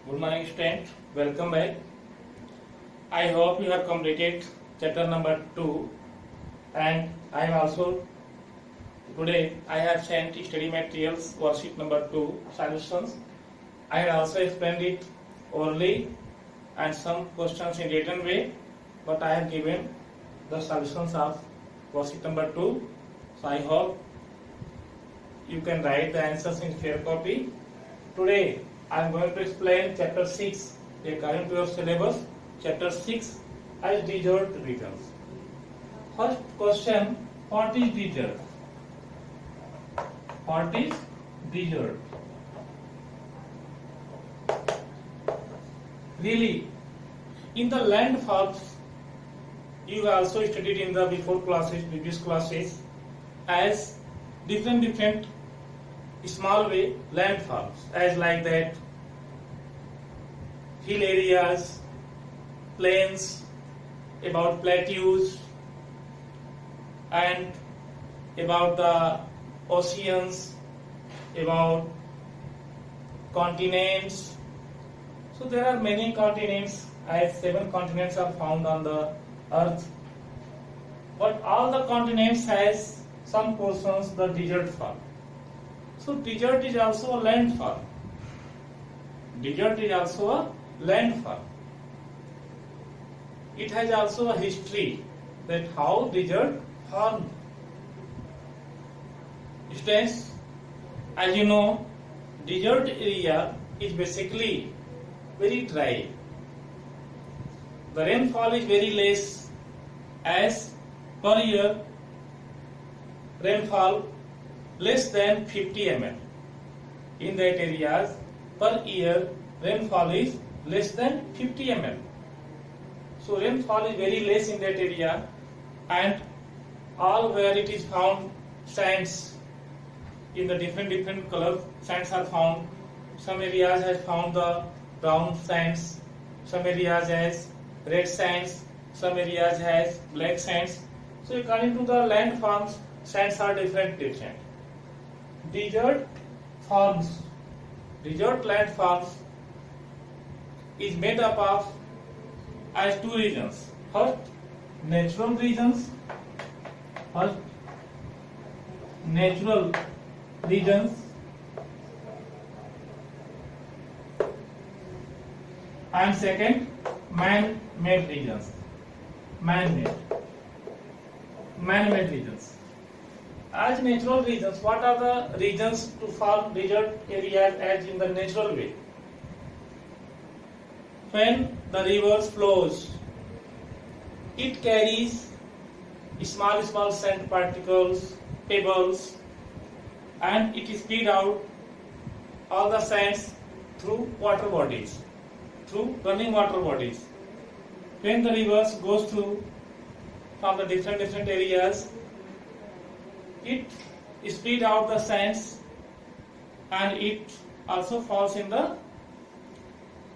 Good morning, student. Welcome back. I hope you have completed chapter number 2, and I am also today I have sent study materials worksheet number 2 solutions. I have also explained it orally and some questions in written way, but I have given the solutions of worksheet number 2. So I hope you can write the answers in fair copy. Today I am going to explain chapter 6 according to your syllabus. Chapter 6 as desert regions. First question, what is desert? What is desert? Really, in the landforms, you also studied in the previous classes, as different small way landforms, as like that hill areas, plains, about plateaus, and about the oceans, about continents. So there are many continents, as 7 continents are found on the earth, but all the continents has some portions the desert form. So desert is also a landform. Desert is also a landform. It has also a history that how desert formed. Students, as you know, desert area is basically very dry. The rainfall is very less, as per year rainfall less than 50 mm. In that areas per year rainfall is less than 50 mm. So rainfall is very less in that area, and all where it is found sands in the different color sands are found. Some areas has found the brown sands, some areas has red sands, some areas has black sands. So according to the landforms, sands are different. Desert landforms is made up of as 2 regions. First, natural regions. And second, man-made regions. Man-made regions. As natural regions, what are the regions to form desert areas as in the natural way? When the river flows, it carries small sand particles, pebbles, and it speeds out all the sands through water bodies, through running water bodies. When the rivers goes through from the different areas, it speeds out the sands, and it also falls in the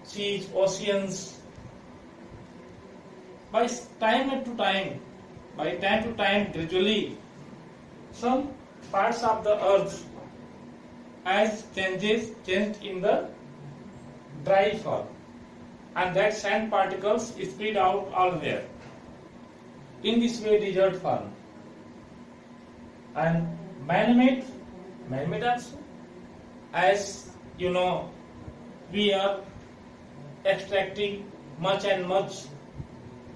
seas, oceans. By time to time, gradually, some parts of the earth as changed in the dry form, and that sand particles spread out all-where. In this way, desert form. And man-made also, as you know, we are extracting much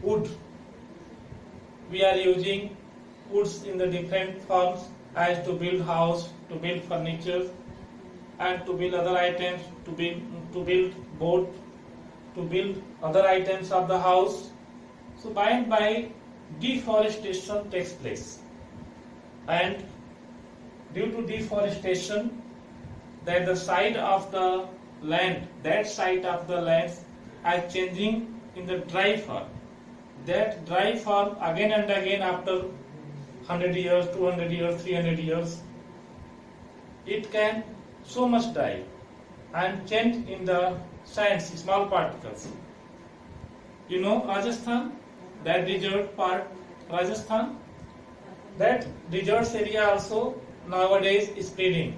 wood. We are using woods in the different forms, as to build house, to build furniture, and to build other items, to build boat, to build other items of the house. So by and by, deforestation takes place, and due to deforestation, that the side of the land are changing in the dry form. That dry form again and again, after 100 years, 200 years, 300 years, it can so much dry and change in the sands, small particles. You know Rajasthan, that desert part, Rajasthan, that desert area also nowadays is spreading,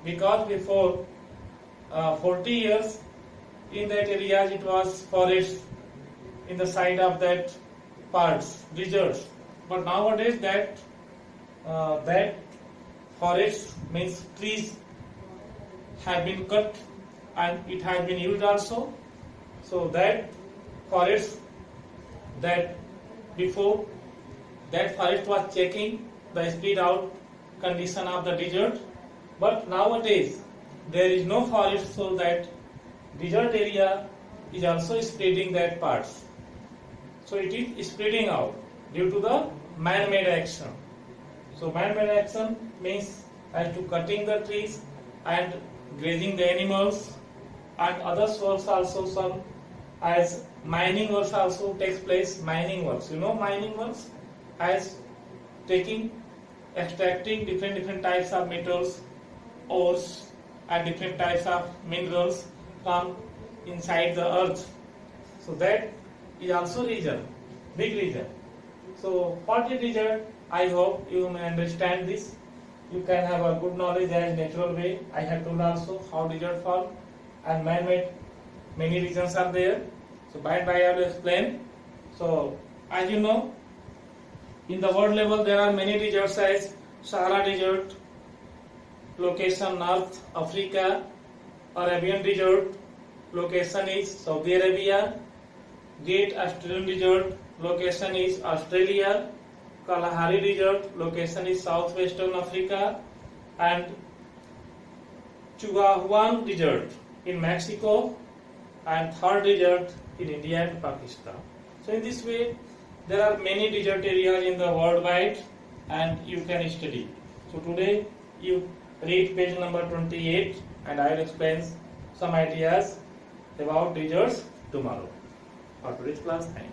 because before 40 years in that areas it was forests in the side of that parts, deserts. But nowadays that forests means trees have been cut and it has been used also. So that forest that before that forest was checking the spread out condition of the desert, but nowadays there is no forest, so that desert area is also spreading that parts. So it is spreading out due to the man-made action. So man-made action means as to cutting the trees and grazing the animals, and other works also, some as mining works also takes place. Mining works, mining works as extracting different types of metals, ores and different types of minerals from inside the earth. So that is also region, big region. So what is desert? I hope you may understand this. You can have a good knowledge as natural way. I have told also how desert form and man-made many regions are there. So by and by I will explain. So as you know, in the world level there are many deserts as Sahara Desert, location North Africa, Arabian Desert, location is Saudi Arabia, Great Australian Desert, location is Australia, Kalahari Desert, location is Southwestern Africa, and Chihuahuan Desert in Mexico, and third desert in India and Pakistan. So in this way, there are many desert areas in the worldwide, and you can study. So today you read page number 28, and I will explain some ideas about deserts tomorrow. For today's class, thank you.